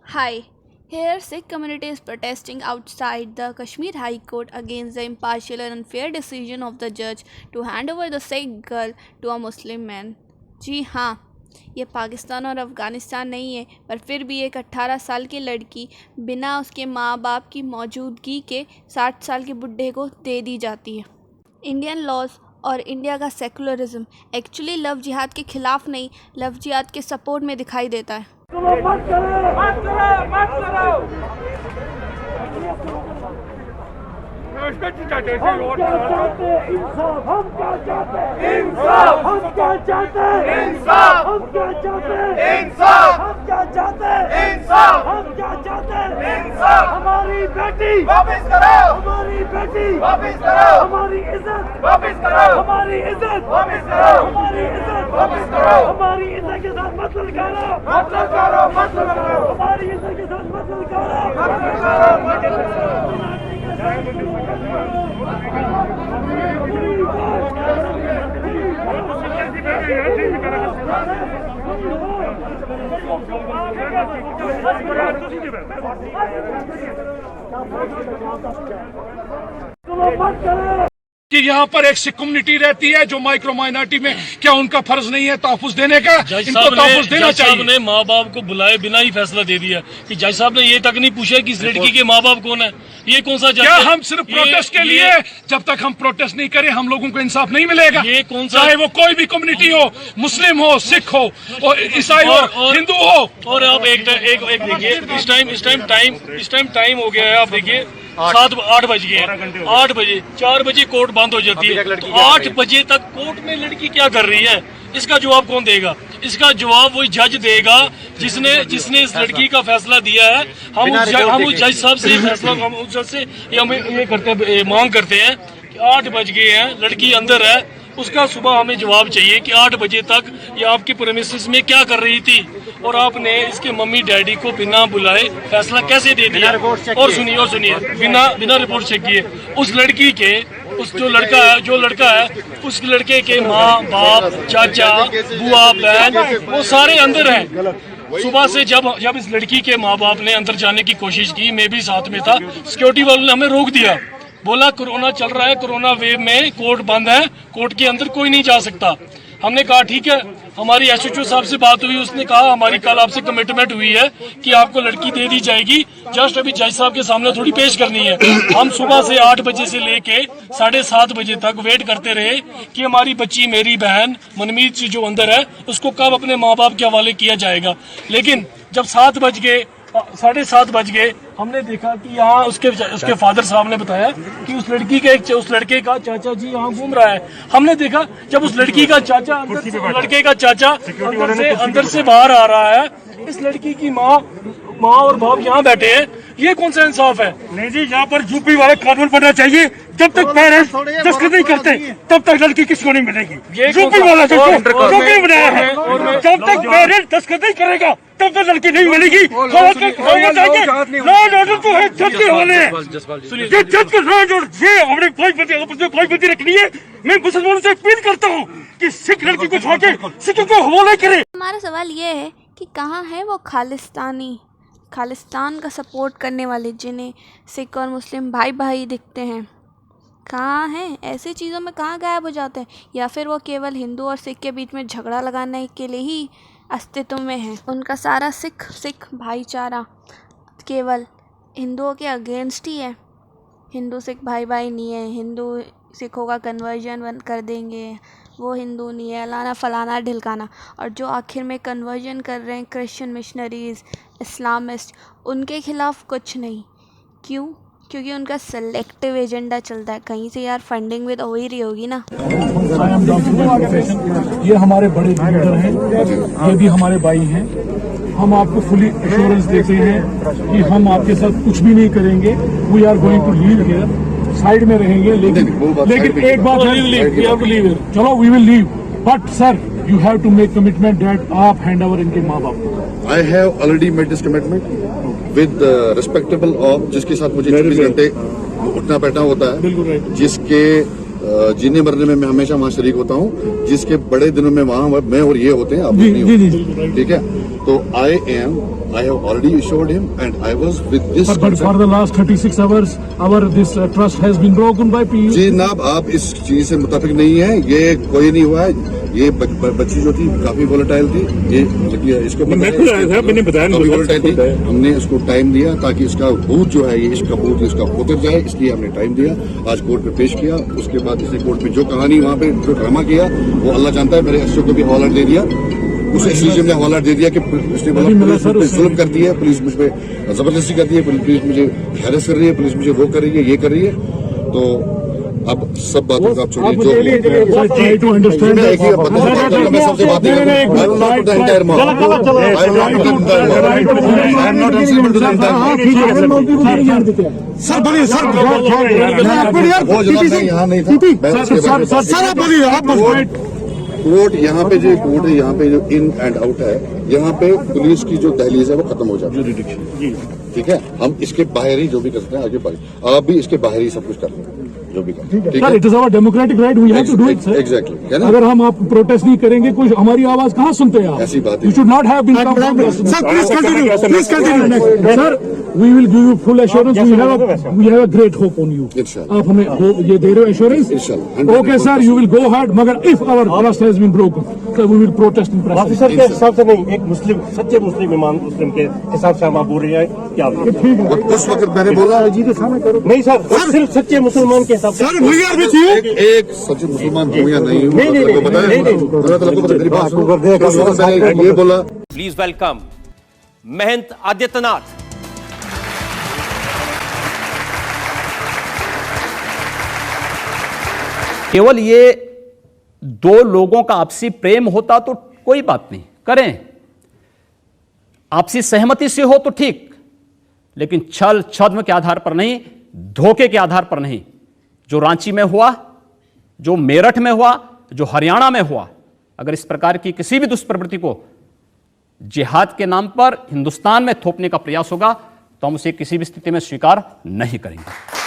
Hi, here Sikh community is protesting outside the Kashmir High Court against the impartial and unfair decision of the judge to hand over the Sikh girl to a Muslim man. जी हाँ, ये पाकिस्तान और अफ़गानिस्तान नहीं है, पर फिर भी एक 18 साल की लड़की बिना उसके माँ बाप की मौजूदगी के 60 साल के बुढ़े को दे दी जाती है। इंडियन लॉज और इंडिया का सेकुलरिज्म एक्चुअली लव जिहाद के ख़िलाफ़ नहीं, लव जिहाद के सपोर्ट में दिखाई देता है। मत करो, मत करो, मत करो। हम क्या चाहते हैं? इंसाफ। हम क्या चाहते हैं? इंसाफ। हम क्या चाहते हैं? इंसाफ। हम क्या चाहते हैं? इंसाफ। हम क्या चाहते हैं? इंसाफ। हम क्या चाहते हैं? इंसाफ। हमारी बेटी वापस करो, हमारी बेटी वापस करो, हमारी इज्जत वापस करो, हमारी इज्जत वापस करो, हमारी इज्जत वापस करो, हमारी इज्जत के साथ मत ललकारो, मत ललकारो, मत ललकारो, हमारी इज्जत के साथ मत ललकारो, मत ललकारो, मत ललकारो। कि यहाँ पर एक सिख कम्युनिटी रहती है जो माइक्रो माइनॉरिटी में, क्या उनका फर्ज नहीं है तहफ़्फ़ुज़ देने का? इनको तहफ़्फ़ुज़ देना चाहिए। साहब ने माँ बाप को बुलाए बिना ही फैसला दे दिया कि जज साहब ने ये तक नहीं पूछा कि इस लड़की के माँ बाप कौन है। ये कौन सा जज क्या है? हम सिर्फ प्रोटेस्ट के लिए, जब तक हम प्रोटेस्ट नहीं करें हम लोगों को इंसाफ नहीं मिलेगा। ये कौन सा, चाहे वो कोई भी कम्युनिटी हो, मुस्लिम हो, सिख हो, और ईसाई हो, हिंदू हो। और आप एक देखिए, इस टाइम टाइम हो गया है। आप देखिए 8 बज गए हैं, 8 बजे 4 बजे कोर्ट बंद हो जाती है। 8 बजे तक कोर्ट में लड़की क्या कर रही है? इसका जवाब कौन देगा? इसका जवाब वही जज देगा जिसने इस लड़की का फैसला दिया है। हम उस जज साहब से फैसला, हम उस जज से ये मांग करते हैं कि 8 बज गए हैं, लड़की अंदर है, उसका सुबह हमें जवाब चाहिए कि 8 बजे तक ये आपकी प्रेमिसेस में क्या कर रही थी और आपने इसके मम्मी डैडी को बिना बुलाए फैसला कैसे दे दिया? और सुनिए बिना रिपोर्ट चेक किए उस लड़की के जो लड़का है उस लड़के के माँ बाप, चाचा, बुआ, बहन, वो सारे अंदर हैं। सुबह से जब इस लड़की के माँ बाप ने अंदर जाने की कोशिश की, मैं भी साथ में था, सिक्योरिटी वालों ने हमें रोक दिया। बोला कोरोना चल रहा है, कोरोना वेव में कोर्ट बंद है, कोर्ट के अंदर कोई नहीं जा सकता। हमने कहा ठीक है। हमारी एसएचओ साहब से बात हुई, उसने कहा हमारी कल आपसे कमिटमेंट हुई है कि आपको लड़की दे दी जाएगी, जस्ट अभी जज साहब के सामने थोड़ी पेश करनी है। हम सुबह से 8 बजे से लेके 7:30 बजे तक वेट करते रहे कि हमारी बच्ची, मेरी बहन मनमीत जी जो अंदर है, उसको कब अपने माँ बाप के हवाले किया जाएगा। लेकिन जब 7 बज गए, 7:30 बज गए, हमने देखा कि यहाँ उसके फादर साहब ने बताया कि उस लड़के का चाचा जी यहाँ घूम रहा है। हमने देखा जब उस लड़की का चाचा अंदर से बाहर आ रहा है, इस लड़की की माँ और बाप यहाँ बैठे हैं। ये कौन सा इंसाफ है? नहीं जी, यहाँ पर यूपी वाले कानून बनना चाहिए। जब तक पेरेंट्स दस्तखत नहीं करते तब तक लड़की किसको नहीं मिलेगी। यूपी वाला यूपी बनाया है, जब तक पेरेंट्स दस्तखत नहीं करेगा तब तक लड़की नहीं मिलेगी। तो है जज के हवाले है, ये जज का लॉ और ये हमने भाईबंदी रखनी है। मैं मुसलमानों से अपील करता हूँ कि सिख लड़की को छोड़ के सिखों को हवाले करे। हमारा सवाल ये है कि कहाँ है वो खालिस्तान का सपोर्ट करने वाले जिन्हें सिख और मुस्लिम भाई भाई दिखते हैं? कहाँ हैं? ऐसी चीज़ों में कहाँ गायब हो जाते हैं? या फिर वो केवल हिंदू और सिख के बीच में झगड़ा लगाने के लिए ही अस्तित्व में है? उनका सारा सिख भाईचारा केवल हिंदुओं के अगेंस्ट ही है। हिंदू सिख भाई भाई नहीं है, हिंदू सिखों का कन्वर्जन बंद कर देंगे, वो हिंदू नहीं है, अलाना फलाना ढिलकाना। और जो आखिर में कन्वर्जन कर रहे हैं क्रिश्चियन मिशनरीज़, इस्लामिस्ट, उनके ख़िलाफ़ कुछ नहीं। क्यों? क्योंकि उनका सेलेक्टिव एजेंडा चलता है। कहीं से यार फंडिंग भी तो हो ही रही होगी ना। ये हमारे बड़े लीडर हैं, ये भी हमारे भाई हैं। हम आपको फुली एश्योरेंस देते हैं कि हम आपके साथ कुछ भी नहीं करेंगे। We are going to leave here, side में रहेंगे, लेकिन एक बात चलो we will leave, but sir you have to make commitment that आप हैंड ओवर इनके माँ बाप को। I have already made this commitment with respectable of, जिसके साथ मुझे 24 घंटे उठना बैठना होता है, जिसके जीने मरने में मैं हमेशा वहाँ शरीक होता हूँ, जिसके बड़े दिनों में वहाँ मैं और ये होते हैं, आप नहीं होते। ठीक है, तो I have already assured him and I was with this But for the last 36 hours, this trust has been broken by PU. जी जनाब, आप इस चीज से मुताबिक नहीं है, ये कोई नहीं हुआ है। ये बच्ची जो थी काफी वोलेटाइल थी, ये इसको मैं खुद आया था, मैंने बताया काफी वोलेटाइल थी। हमने इसको टाइम दिया ताकि इसका भूत जो है, ये इसका भूत इसका उतर जाए, इसलिए हमने टाइम दिया। आज कोर्ट में पेश किया, उसके बाद इसने कोर्ट में जो कहानी वहाँ पे जो ड्रामा किया वो अल्लाह जानता है। मेरे एसओ को भी हवाला दे दिया, उस एसडीएम ने हवाला दे दिया कि उसने बोला पुलिस मुझ पे जुल्म करती है, पुलिस मुझ पे जबरदस्ती करती है, पुलिस मुझे हैरेस कर रही है, पुलिस मुझे वो कर रही है, ये कर रही है। तो अब सब बातों को आप छोड़िए, जो मैं एक ही मैं सबसे बात नहीं करूंगा। I will not put the entire mob. I will not put the entire mob. I am not answerable to the entire mob. Sir बोलिए सर, वो जनाब मैं यहाँ नहीं था। सर आप बोलिए, आप कोर्ट यहाँ पे जो कोर्ट है, यहाँ पे जो इन एंड आउट है, यहाँ पे पुलिस की जो दहलीज है वो खत्म हो जाती है। ठीक है, हम इसके बाहर ही जो भी करते हैं आगे बढ़े, आप भी इसके बाहर ही सब कुछ कर लें जो भी करते हैं। Sir, it is our democratic right, we have to do it sir. Exactly, अगर हम आप प्रोटेस्ट नहीं करेंगे, कुछ हमारी आवाज कहाँ सुनते हैं आप? ऐसी बात you should not have been. Sir please continue sir, we will give you full assurance, we have a great hope on you. आप हमें ये दे रहे हो assurance? Okay sir, you will go head, मगर if our trust has been broken तो we will protest in press. Officer के हिसाब से नहीं, एक मुस्लिम, सच्चे मुस्लिम ईमान मुस्लिम के हिसाब से हम आप बोल रहे हैं क्या? ठीक है, उस वक्त मैंने बोला जी के सामने करो। नहीं सर, सिर्फ सच्चे मुसलमान के हिसाब से। एक सच्चे मुसलमान हूँ या नहीं हूँ, नहीं, मेरी बात सुनो। ये बोला। प्लीज वेलकम महंत आदित्यनाथ। केवल ये दो लोगों का आपसी प्रेम होता तो कोई बात नहीं, करें, आपसी सहमति से हो तो ठीक, लेकिन छल छद्म के आधार पर नहीं, धोखे के आधार पर नहीं। जो रांची में हुआ, जो मेरठ में हुआ, जो हरियाणा में हुआ, अगर इस प्रकार की किसी भी दुष्प्रवृत्ति को जिहाद के नाम पर हिंदुस्तान में थोपने का प्रयास होगा तो हम उसे किसी भी स्थिति में स्वीकार नहीं करेंगे।